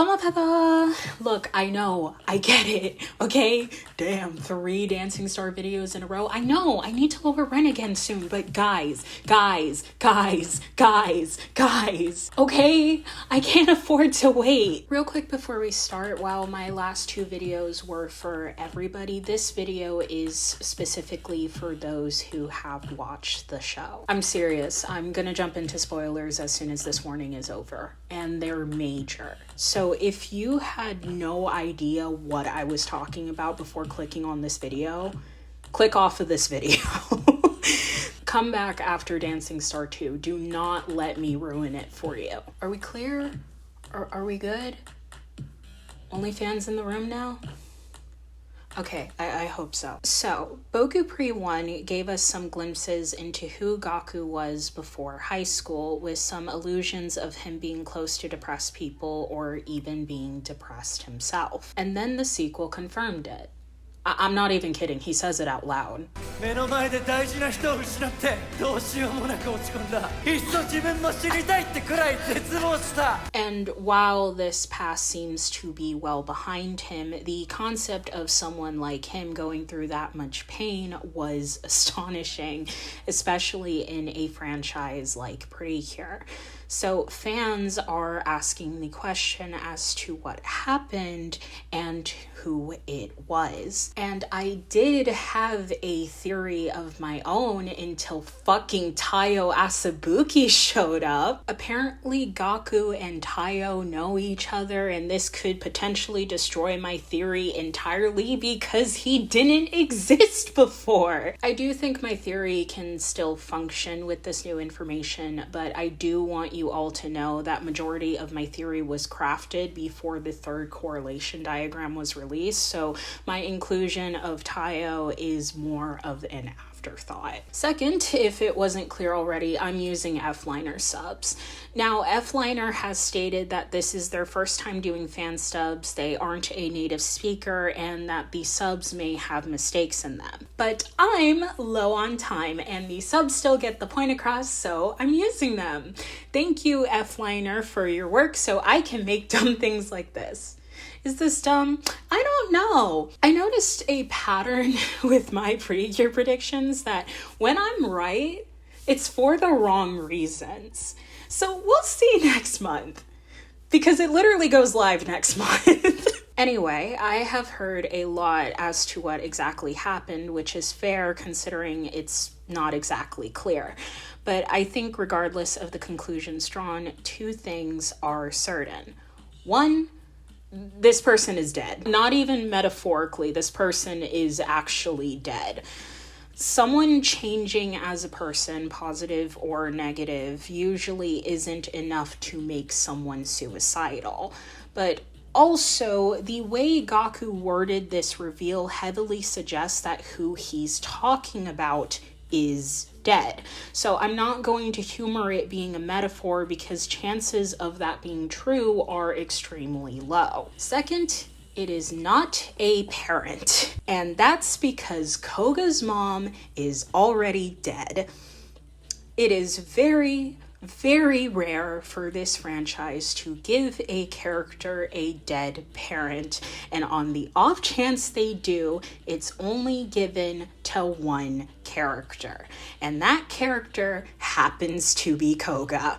Tomotada! Look, I know, I get it, okay? Damn, 3 Dancing Star videos in a row. I know, I need to lower rent again soon, but guys, okay? I can't afford to wait. Real quick before we start, while my last 2 videos were for everybody, this video is specifically for those who have watched the show. I'm serious, I'm gonna jump into spoilers as soon as this warning is over, and they're major. So if you had no idea what I was talking about before clicking on this video, click off of this video. Come back after Dancing Star 2. Do not let me ruin it for you. Are we clear? Are we good? Only fans in the room now? Okay, I hope so. So, Bokupre 1 gave us some glimpses into who Gaku was before high school, with some illusions of him being close to depressed people or even being depressed himself. And then the sequel confirmed it. I'm not even kidding, he says it out loud. And while this past seems to be well behind him, the concept of someone like him going through that much pain was astonishing, especially in a franchise like Precure. So fans are asking the question as to what happened and who it was. And I did have a theory of my own until fucking Taiyo Asabuki showed up. Apparently Gaku and Taiyo know each other, and this could potentially destroy my theory entirely because he didn't exist before. I do think my theory can still function with this new information, but I do want you all to know that majority of my theory was crafted before the 3rd correlation diagram was released, so my inclusion of Taiyo is more of an afterthought. Second, if it wasn't clear already, I'm using F-Liner subs. Now, F-Liner has stated that this is their first time doing fan subs, they aren't a native speaker, and that the subs may have mistakes in them. But I'm low on time, and the subs still get the point across, so I'm using them. Thank you, F-Liner, for your work so I can make dumb things like this. Is this dumb? I don't know. I noticed a pattern with my Precure predictions that when I'm right, it's for the wrong reasons. So we'll see next month, because it literally goes live next month. Anyway, I have heard a lot as to what exactly happened, which is fair considering it's not exactly clear. But I think regardless of the conclusions drawn, 2 things are certain. 1, this person is dead. Not even metaphorically, this person is actually dead. Someone changing as a person, positive or negative, usually isn't enough to make someone suicidal. But also, the way Gaku worded this reveal heavily suggests that who he's talking about is dead. So I'm not going to humor it being a metaphor because chances of that being true are extremely low. Second, it is not a parent, and that's because Koga's mom is already dead. It is very, very rare for this franchise to give a character a dead parent, and on the off chance they do, it's only given to one character, and that character happens to be Koga.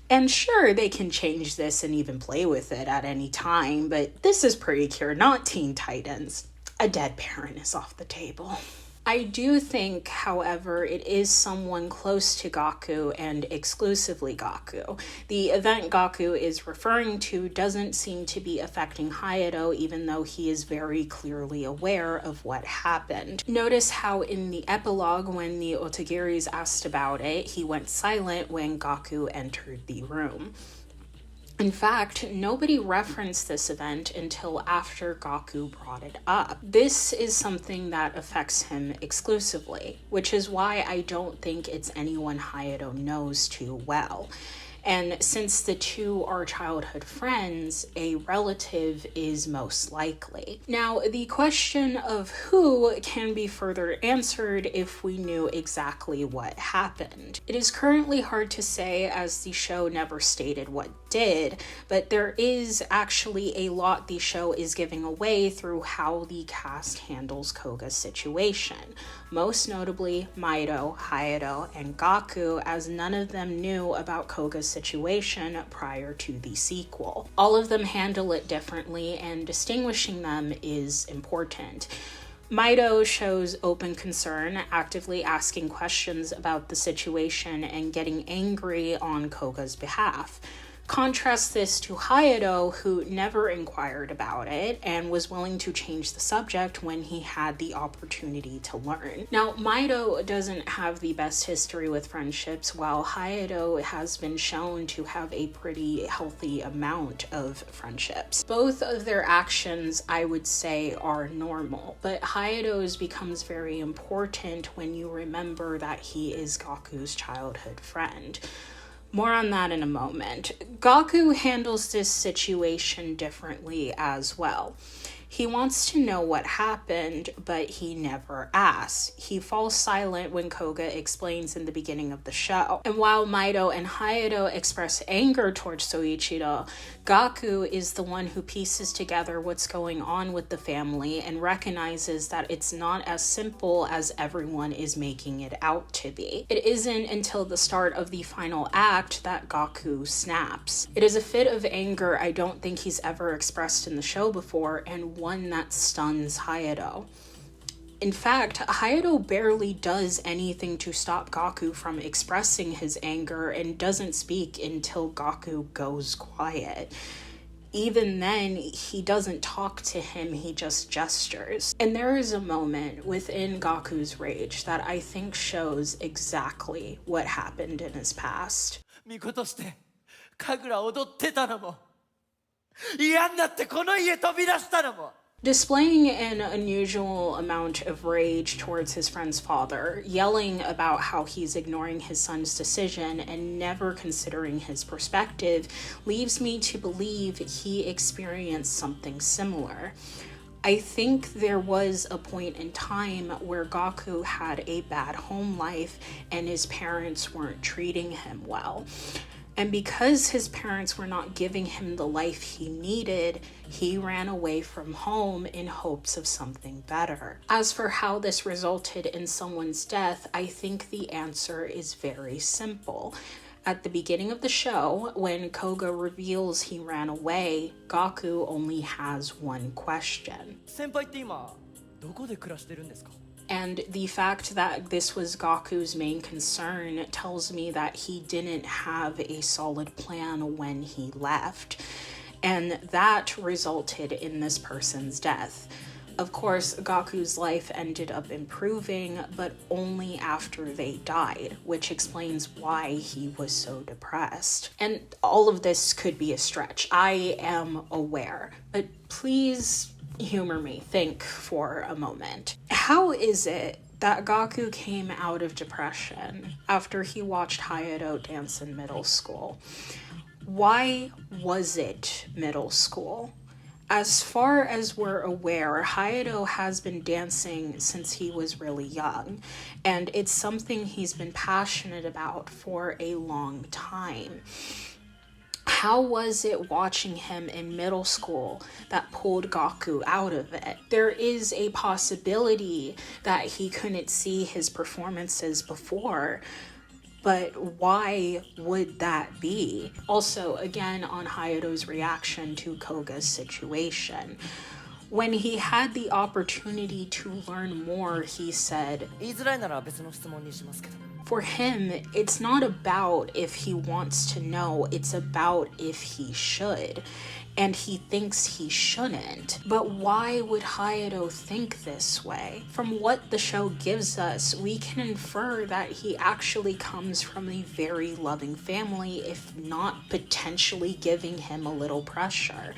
And sure, they can change this and even play with it at any time, but this is Precure, not Teen Titans. A dead parent is off the table. I do think, however, it is someone close to Gaku and exclusively Gaku. The event Gaku is referring to doesn't seem to be affecting Hayato, even though he is very clearly aware of what happened. Notice how in the epilogue, when the Otagiris asked about it, he went silent when Gaku entered the room. In fact, nobody referenced this event until after Gaku brought it up. This is something that affects him exclusively, which is why I don't think it's anyone Hayato knows too well. And since the 2 are childhood friends, a relative is most likely. Now, the question of who can be further answered if we knew exactly what happened. It is currently hard to say, as the show never stated what did, but there is actually a lot the show is giving away through how the cast handles Koga's situation. Most notably, Maido, Hayato, and Gaku, as none of them knew about Koga's situation prior to the sequel. All of them handle it differently, and distinguishing them is important. Maido shows open concern, actively asking questions about the situation and getting angry on Koga's behalf. Contrast this to Hayato, who never inquired about it and was willing to change the subject when he had the opportunity to learn. Now, Maido doesn't have the best history with friendships, while Hayato has been shown to have a pretty healthy amount of friendships. Both of their actions, I would say, are normal, but Hayato's becomes very important when you remember that he is Gaku's childhood friend. More on that in a moment. Gaku handles this situation differently as well. He wants to know what happened, but he never asks. He falls silent when Koga explains in the beginning of the show. And while Maido and Hayato express anger towards Soichiro, Gaku is the one who pieces together what's going on with the family and recognizes that it's not as simple as everyone is making it out to be. It isn't until the start of the final act that Gaku snaps. It is a fit of anger I don't think he's ever expressed in the show before, and one that stuns Hayato. In fact, Hayato barely does anything to stop Gaku from expressing his anger and doesn't speak until Gaku goes quiet. Even then, he doesn't talk to him, he just gestures. And there is a moment within Gaku's rage that I think shows exactly what happened in his past. Displaying an unusual amount of rage towards his friend's father, yelling about how he's ignoring his son's decision and never considering his perspective, leaves me to believe he experienced something similar. I think there was a point in time where Gaku had a bad home life and his parents weren't treating him well. And because his parents were not giving him the life he needed, he ran away from home in hopes of something better. As for how this resulted in someone's death, I think the answer is very simple. At the beginning of the show, when Koga reveals he ran away, Gaku only has one question. And the fact that this was Gaku's main concern tells me that he didn't have a solid plan when he left. And that resulted in this person's death. Of course, Gaku's life ended up improving, but only after they died, which explains why he was so depressed. And all of this could be a stretch. I am aware, but please humor me, think for a moment. How is it that Gaku came out of depression after he watched Hayato dance in middle school? Why was it middle school? As far as we're aware, Hayato has been dancing since he was really young, and it's something he's been passionate about for a long time. How was it watching him in middle school that pulled Gaku out of it? There is a possibility that he couldn't see his performances before, but why would that be? Also, again, on Hayato's reaction to Koga's situation. When he had the opportunity to learn more, he said, for him, it's not about if he wants to know, it's about if he should. And he thinks he shouldn't. But why would Hayato think this way? From what the show gives us, we can infer that he actually comes from a very loving family, if not potentially giving him a little pressure.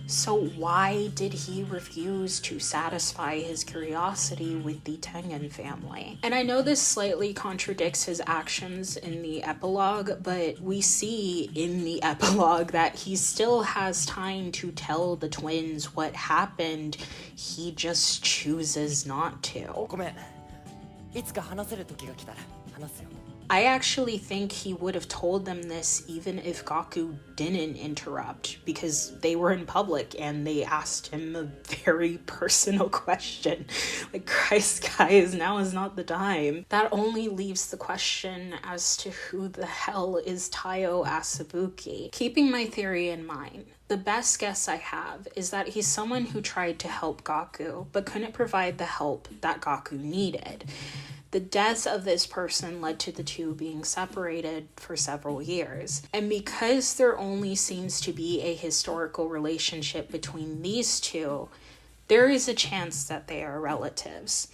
So why did he refuse to satisfy his curiosity with the Tengen family? And I know this slightly contradicts his actions in the epilogue, but we see in the epilogue that he still has time to tell the twins what happened. He just chooses not to. I actually think he would have told them this even if Gaku didn't interrupt, because they were in public and they asked him a very personal question. Like, Christ, guys, now is not the time. That only leaves the question as to who the hell is Taiyo Asabuki. Keeping my theory in mind, the best guess I have is that he's someone who tried to help Gaku, but couldn't provide the help that Gaku needed. The death of this person led to the two being separated for several years. And because there only seems to be a historical relationship between these two, there is a chance that they are relatives.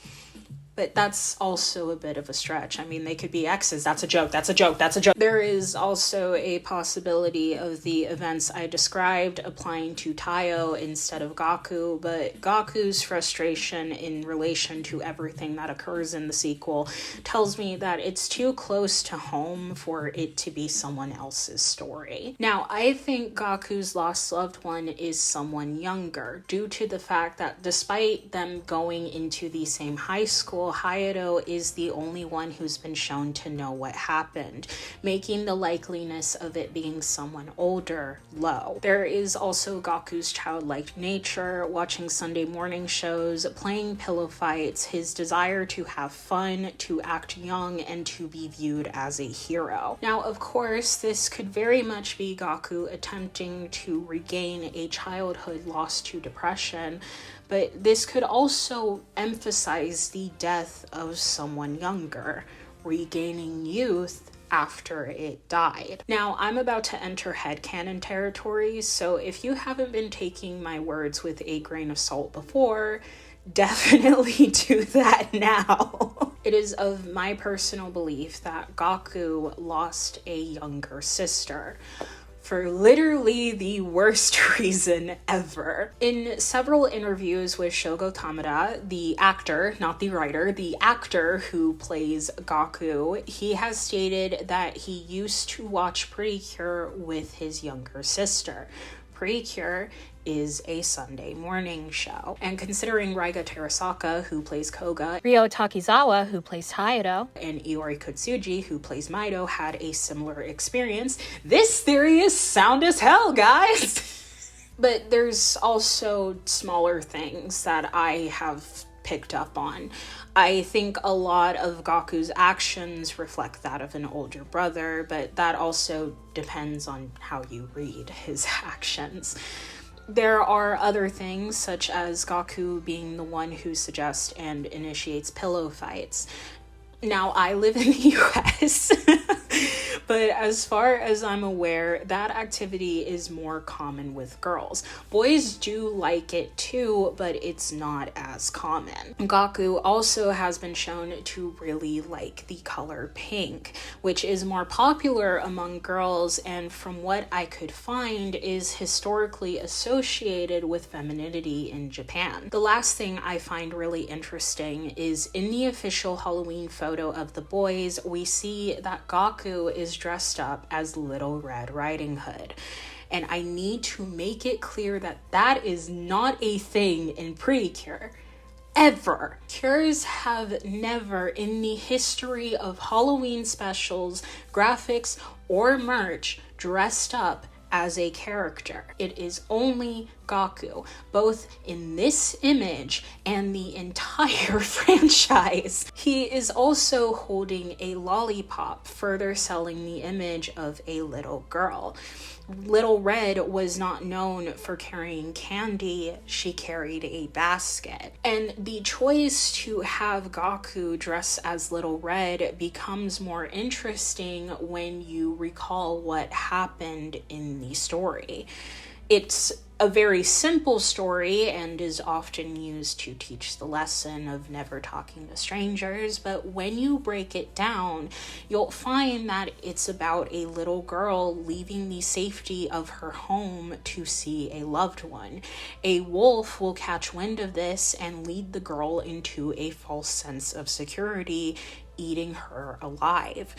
But that's also a bit of a stretch. I mean, they could be exes. That's a joke. There is also a possibility of the events I described applying to Taiyo instead of Gaku, but Gaku's frustration in relation to everything that occurs in the sequel tells me that it's too close to home for it to be someone else's story. Now, I think Gaku's lost loved one is someone younger, due to the fact that despite them going into the same high school, Hayato is the only one who's been shown to know what happened, making the likeliness of it being someone older low. There is also Gaku's childlike nature, watching Sunday morning shows, playing pillow fights, his desire to have fun, to act young, and to be viewed as a hero. Now, of course, this could very much be Gaku attempting to regain a childhood lost to depression, but this could also emphasize the death of someone younger, regaining youth after it died. Now, I'm about to enter headcanon territory, so if you haven't been taking my words with a grain of salt before, definitely do that now. It is of my personal belief that Gaku lost a younger sister, for literally the worst reason ever. In several interviews with Shogo Tamada, the actor, not the writer, the actor who plays Gaku, he has stated that he used to watch Precure with his younger sister. Precure is a Sunday morning show. And considering Raiga Terasaka, who plays Koga, Ryo Takizawa, who plays Hayato, and Iori Kotsuji, who plays Maido, had a similar experience, this theory is sound as hell, guys! But there's also smaller things that I have picked up on. I think a lot of Gaku's actions reflect that of an older brother, but that also depends on how you read his actions. There are other things, such as Gaku being the one who suggests and initiates pillow fights. Now, I live in the US, but as far as I'm aware, that activity is more common with girls. Boys do like it too, but it's not as common. Gaku also has been shown to really like the color pink, which is more popular among girls, and from what I could find is historically associated with femininity in Japan. The last thing I find really interesting is in the official Halloween photo of the boys, we see that Gaku is dressed up as Little Red Riding Hood. And I need to make it clear that that is not a thing in Precure. Ever. Cures have never in the history of Halloween specials, graphics, or merch dressed up as a character. It is only Gaku, both in this image and the entire franchise. He is also holding a lollipop, further selling the image of a little girl. Little Red was not known for carrying candy, she carried a basket. And the choice to have Gaku dress as Little Red becomes more interesting when you recall what happened in the story. It's a very simple story and is often used to teach the lesson of never talking to strangers, but when you break it down, you'll find that it's about a little girl leaving the safety of her home to see a loved one. A wolf will catch wind of this and lead the girl into a false sense of security, eating her alive.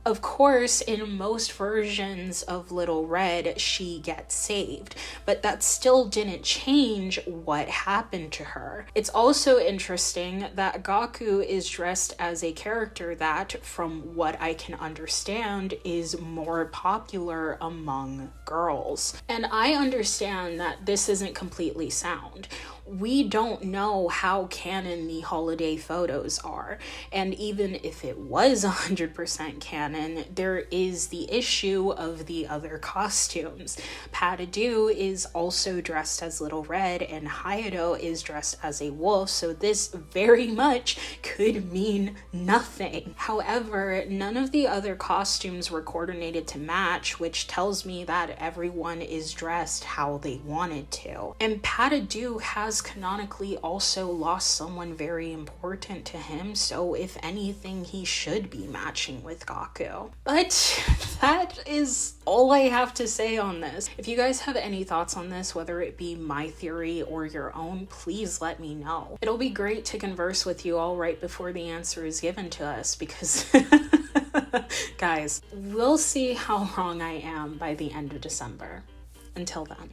Of course, in most versions of Little Red, she gets saved, but that still didn't change what happened to her. It's also interesting that Gaku is dressed as a character that, from what I can understand, is more popular among girls. And I understand that this isn't completely sound. We don't know how canon the holiday photos are, and even if it was 100% canon, there is the issue of the other costumes. Patadu is also dressed as Little Red, and Hayato is dressed as a wolf, so this very much could mean nothing. However, none of the other costumes were coordinated to match, which tells me that everyone is dressed how they wanted to. And Patadu has canonically also lost someone very important to him, so if anything, he should be matching with Gaku. But that is all I have to say on this. If you guys have any thoughts on this, whether it be my theory or your own, please let me know. It'll be great to converse with you all right before the answer is given to us, because guys, we'll see how wrong I am by the end of December. Until then.